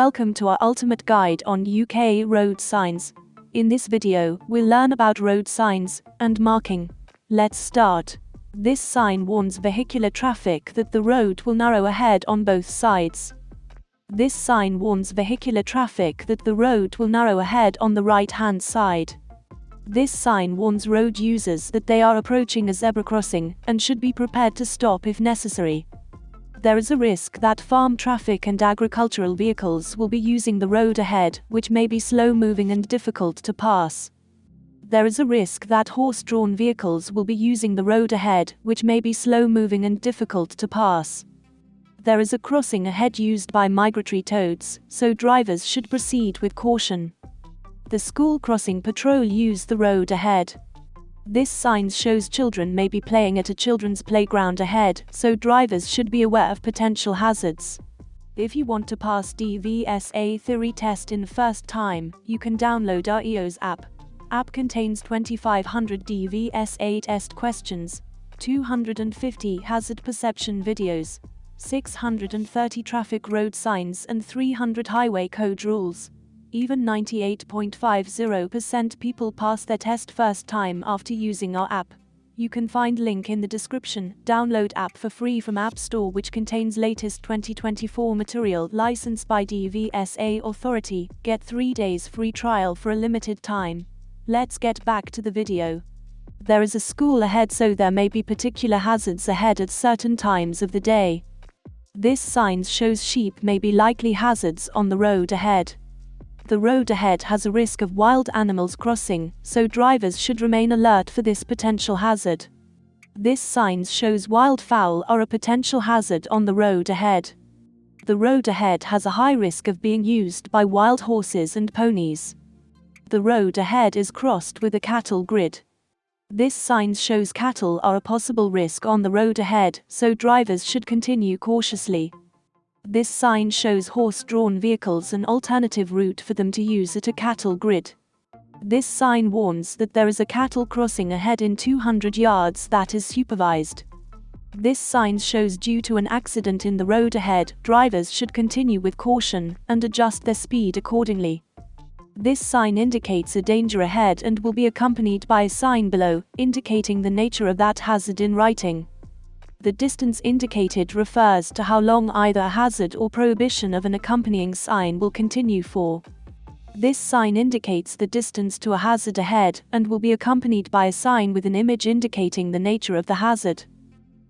Welcome to our ultimate guide on UK road signs. In this video, we'll learn about road signs and marking. Let's start. This sign warns vehicular traffic that the road will narrow ahead on both sides. This sign warns vehicular traffic that the road will narrow ahead on the right-hand side. This sign warns road users that they are approaching a zebra crossing and should be prepared to stop if necessary. There is a risk that farm traffic and agricultural vehicles will be using the road ahead, which may be slow-moving and difficult to pass. There is a risk that horse-drawn vehicles will be using the road ahead, which may be slow-moving and difficult to pass. There is a crossing ahead used by migratory toads, so drivers should proceed with caution. The school crossing patrol use the road ahead. This sign shows children may be playing at a children's playground ahead, so drivers should be aware of potential hazards. If you want to pass DVSA theory test in first time, you can download our EOS app. App contains 2500 DVSA test questions, 250 hazard perception videos, 630 traffic road signs and 300 highway code rules. Even 98.50% people pass their test first time after using our app. You can find link in the description. Download app for free from App Store, which contains latest 2024 material licensed by DVSA authority. Get 3 days free trial for a limited time. Let's get back to the video. There is a school ahead, so there may be particular hazards ahead at certain times of the day. This sign shows sheep may be likely hazards on the road ahead. The road ahead has a risk of wild animals crossing, so drivers should remain alert for this potential hazard. This sign shows wildfowl are a potential hazard on the road ahead. The road ahead has a high risk of being used by wild horses and ponies. The road ahead is crossed with a cattle grid. This sign shows cattle are a possible risk on the road ahead, so drivers should continue cautiously. This sign shows horse-drawn vehicles an alternative route for them to use at a cattle grid. This sign warns that there is a cattle crossing ahead in 200 yards that is supervised. This sign shows due to an accident in the road ahead, drivers should continue with caution and adjust their speed accordingly. This sign indicates a danger ahead and will be accompanied by a sign below, indicating the nature of that hazard in writing. The distance indicated refers to how long either a hazard or prohibition of an accompanying sign will continue for. This sign indicates the distance to a hazard ahead and will be accompanied by a sign with an image indicating the nature of the hazard.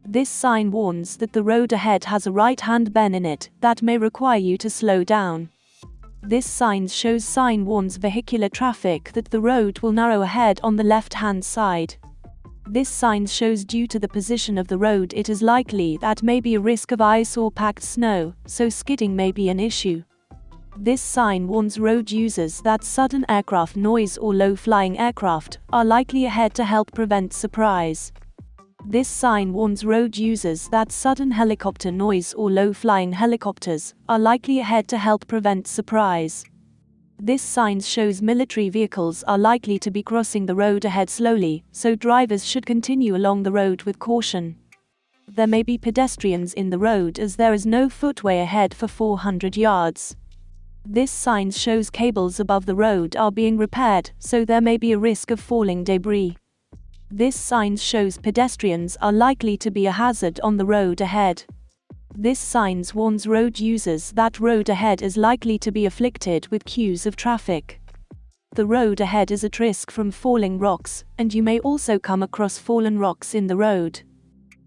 This sign warns that the road ahead has a right-hand bend in it that may require you to slow down. This sign warns vehicular traffic that the road will narrow ahead on the left-hand side. This sign shows due to the position of the road it is likely that may be a risk of ice or packed snow, so skidding may be an issue. This sign warns road users that sudden aircraft noise or low-flying aircraft are likely ahead to help prevent surprise. This sign warns road users that sudden helicopter noise or low-flying helicopters are likely ahead to help prevent surprise. This sign shows military vehicles are likely to be crossing the road ahead slowly, so drivers should continue along the road with caution. There may be pedestrians in the road as there is no footway ahead for 400 yards. This sign shows cables above the road are being repaired, so there may be a risk of falling debris. This sign shows pedestrians are likely to be a hazard on the road ahead. This sign warns road users that road ahead is likely to be afflicted with queues of traffic. The road ahead is at risk from falling rocks, and you may also come across fallen rocks in the road.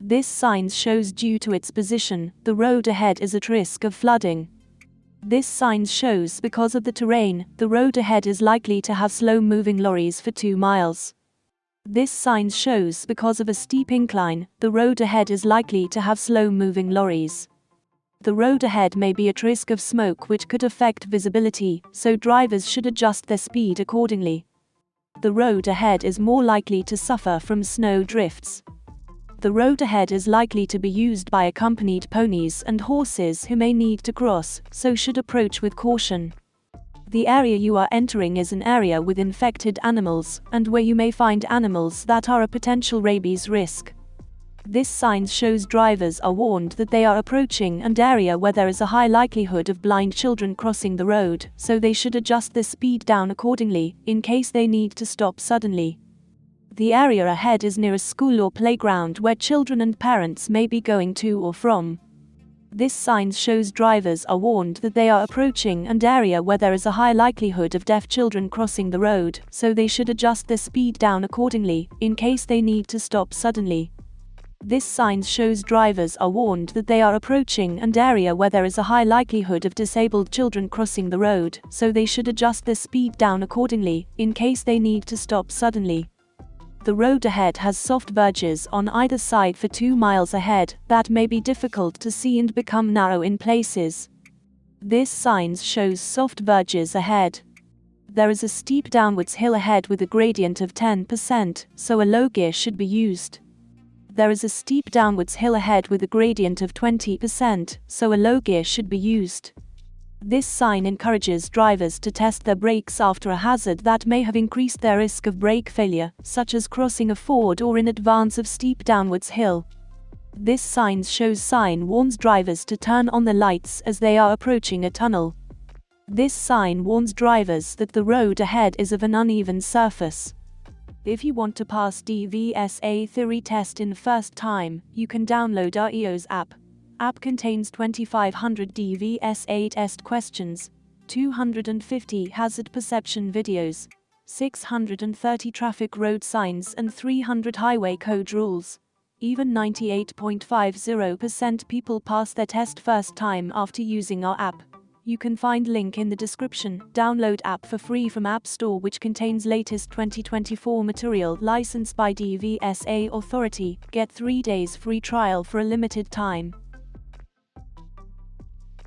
This sign shows due to its position, the road ahead is at risk of flooding. This sign shows because of the terrain, the road ahead is likely to have slow-moving lorries for 2 miles. This sign shows because of a steep incline, the road ahead is likely to have slow-moving lorries. The road ahead may be at risk of smoke which could affect visibility, so drivers should adjust their speed accordingly. The road ahead is more likely to suffer from snow drifts. The road ahead is likely to be used by accompanied ponies and horses who may need to cross, so should approach with caution. The area you are entering is an area with infected animals, and where you may find animals that are a potential rabies risk. This sign shows drivers are warned that they are approaching an area where there is a high likelihood of blind children crossing the road, so they should adjust their speed down accordingly, in case they need to stop suddenly. The area ahead is near a school or playground where children and parents may be going to or from. This sign shows drivers are warned that they are approaching an area where there is a high likelihood of deaf children crossing the road, so they should adjust their speed down accordingly, in case they need to stop suddenly. This sign shows drivers are warned that they are approaching an area where there is a high likelihood of disabled children crossing the road, so they should adjust their speed down accordingly, in case they need to stop suddenly. The road ahead has soft verges on either side for 2 miles ahead that may be difficult to see and become narrow in places. This sign shows soft verges ahead. There is a steep downwards hill ahead with a gradient of 10%, so a low gear should be used. There is a steep downwards hill ahead with a gradient of 20%, so a low gear should be used. This sign encourages drivers to test their brakes after a hazard that may have increased their risk of brake failure, such as crossing a ford or in advance of steep downwards hill. This sign warns drivers to turn on the lights as they are approaching a tunnel. This sign warns drivers that the road ahead is of an uneven surface. If you want to pass DVSA theory test in first time, you can download our EOS app. App contains 2500 DVSA test questions, 250 hazard perception videos, 630 traffic road signs and 300 highway code rules. Even 98.50% people pass their test first time after using our app. You can find link in the description. Download app for free from App Store, which contains latest 2024 material licensed by DVSA authority. Get 3 days free trial for a limited time.